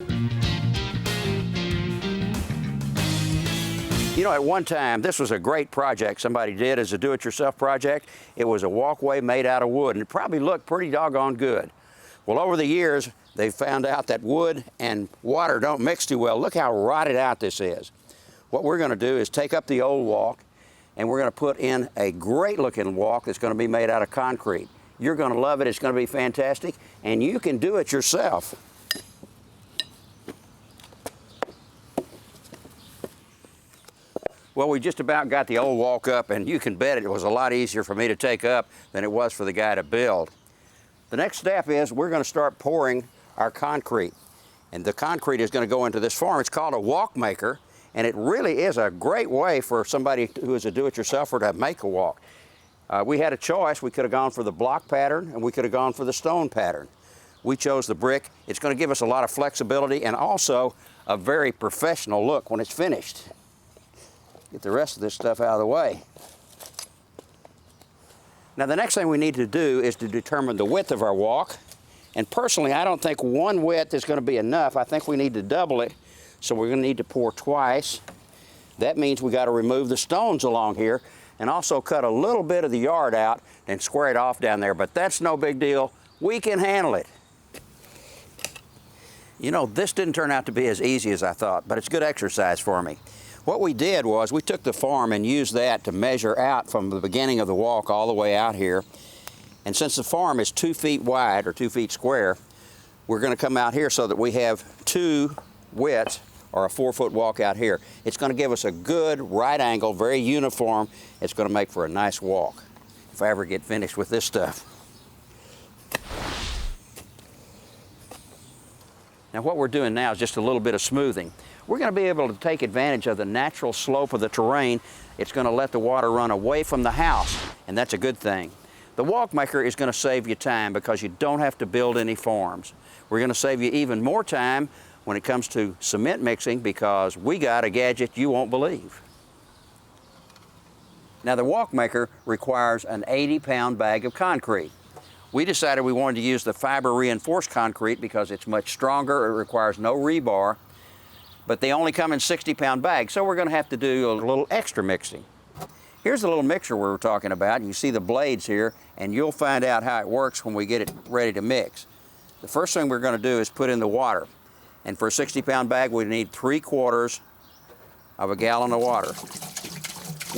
You know, at one time, this was a great project somebody did as a do-it-yourself project. It was a walkway made out of wood, and it probably looked pretty doggone good. Well, over the years, they found out that wood and water don't mix too well. Look how rotted out this is. What we're going to do is take up the old walk, and we're going to put in a great-looking walk that's going to be made out of concrete. You're going to love it. It's going to be fantastic, and you can do it yourself. Well, we just about got the old walk up, and you can bet it was a lot easier for me to take up than it was for the guy to build. The next step is we're going to start pouring our concrete. And the concrete is going to go into this form. It's called a Walkmaker, and it really is a great way for somebody who is a do-it-yourselfer to make a walk. We had a choice. We could have gone for the block pattern, and we could have gone for the stone pattern. We chose the brick. It's going to give us a lot of flexibility and also a very professional look when it's finished. Get the rest of this stuff out of the way. Now, the next thing we need to do is to determine the width of our walk. And personally, I don't think one width is going to be enough. I think we need to double it, so we're going to need to pour twice. That means we got to remove the stones along here and also cut a little bit of the yard out and square it off down there. But that's no big deal. We can handle it. You know, this didn't turn out to be as easy as I thought, but it's good exercise for me. What we did was we took the form and used that to measure out from the beginning of the walk all the way out here. And since the form is 2 feet wide or 2 feet square, we're going to come out here so that we have 2 widths or a 4-foot walk out here. It's going to give us a good right angle, very uniform. It's going to make for a nice walk if I ever get finished with this stuff. Now, what we're doing now is just a little bit of smoothing. We're going to be able to take advantage of the natural slope of the terrain. It's going to let the water run away from the house, and that's a good thing. The Walkmaker is going to save you time because you don't have to build any forms. We're going to save you even more time when it comes to cement mixing because we got a gadget you won't believe. Now, the Walkmaker requires an 80-pound bag of concrete. We decided we wanted to use the fiber reinforced concrete because it's much stronger, it requires no rebar, but they only come in 60-pound bags, so we're going to have to do a little extra mixing. Here's the little mixer we were talking about. You see the blades here, and you'll find out how it works when we get it ready to mix. The first thing we're going to do is put in the water, and for a 60-pound bag, we need 3/4 of a gallon of water.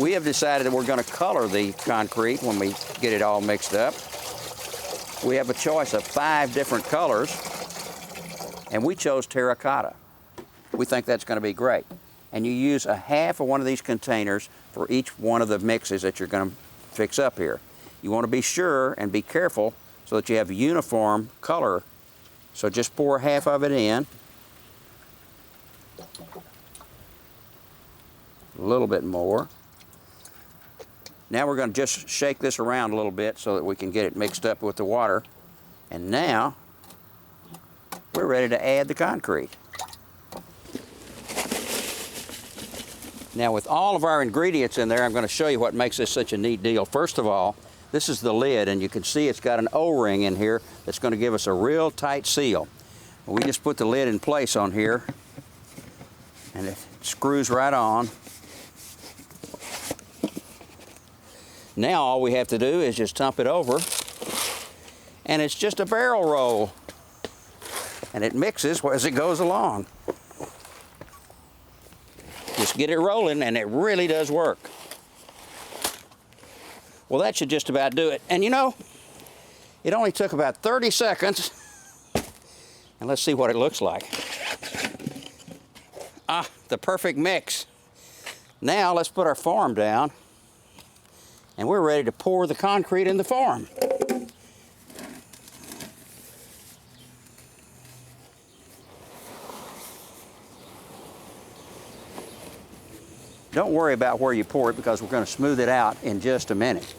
We have decided that we're going to color the concrete when we get it all mixed up. We have a choice of 5 different colors, and we chose terracotta. We think that's going to be great. And you use a half of one of these containers for each one of the mixes that you're going to fix up here. You want to be sure and be careful so that you have a uniform color. So just pour half of it in. A little bit more. Now we're going to just shake this around a little bit so that we can get it mixed up with the water. And now we're ready to add the concrete. Now, with all of our ingredients in there, I'm going to show you what makes this such a neat deal. First of all, this is the lid, and you can see it's got an O-ring in here that's going to give us a real tight seal. We just put the lid in place on here, and it screws right on. Now all we have to do is just dump it over, and it's just a barrel roll, and it mixes as it goes along. Just get it rolling, and it really does work. Well, that should just about do it. And you know, it only took about 30 seconds. And let's see what it looks like. Ah, the perfect mix. Now let's put our form down, and we're ready to pour the concrete in the form. Don't worry about where you pour it because we're going to smooth it out in just a minute.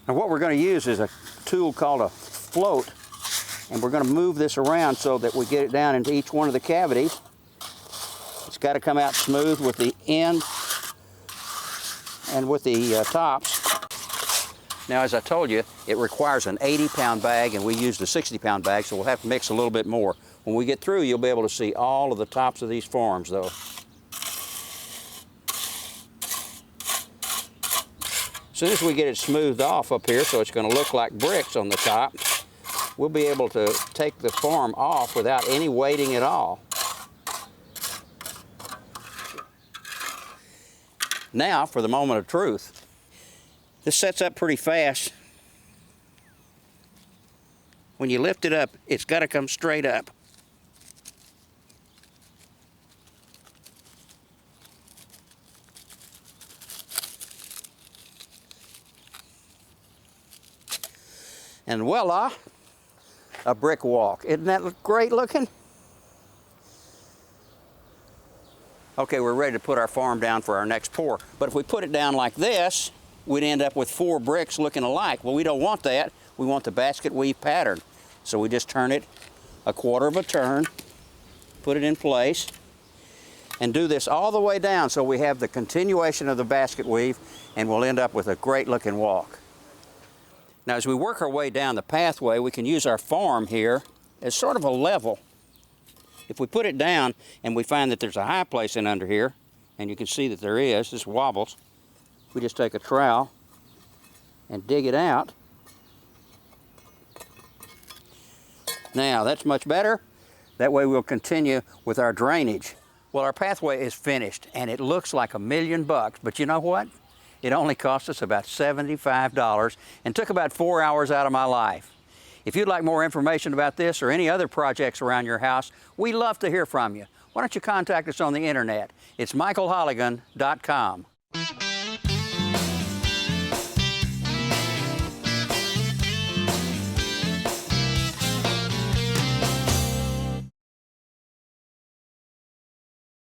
Now what we're going to use is a tool called a float, and we're going to move this around so that we get it down into each one of the cavities. It's got to come out smooth with the end and with the tops. Now, as I told you, it requires an 80-pound bag, and we used a 60-pound bag, so we'll have to mix a little bit more. When we get through, you'll be able to see all of the tops of these forms, though. As soon as we get it smoothed off up here, so it's going to look like bricks on the top, we'll be able to take the form off without any weighting at all. Now, for the moment of truth. This sets up pretty fast. When you lift it up, it's got to come straight up. And voila, a brick walk. Isn't that great looking? Okay, we're ready to put our form down for our next pour. But if we put it down like this, we'd end up with 4 bricks looking alike. Well, we don't want that. We want the basket weave pattern. So we just turn it a quarter of a turn, put it in place, and do this all the way down so we have the continuation of the basket weave, and we'll end up with a great looking walk. Now, as we work our way down the pathway, we can use our form here as sort of a level. If we put it down and we find that there's a high place in under here, and you can see that there is, this wobbles, we just take a trowel and dig it out. Now, that's much better. That way we'll continue with our drainage. Well, our pathway is finished, and it looks like $1,000,000, but you know what? It only cost us about $75 and took about 4 hours out of my life. If you'd like more information about this or any other projects around your house, we love to hear from you. Why don't you contact us on the internet? It's michaelholligan.com.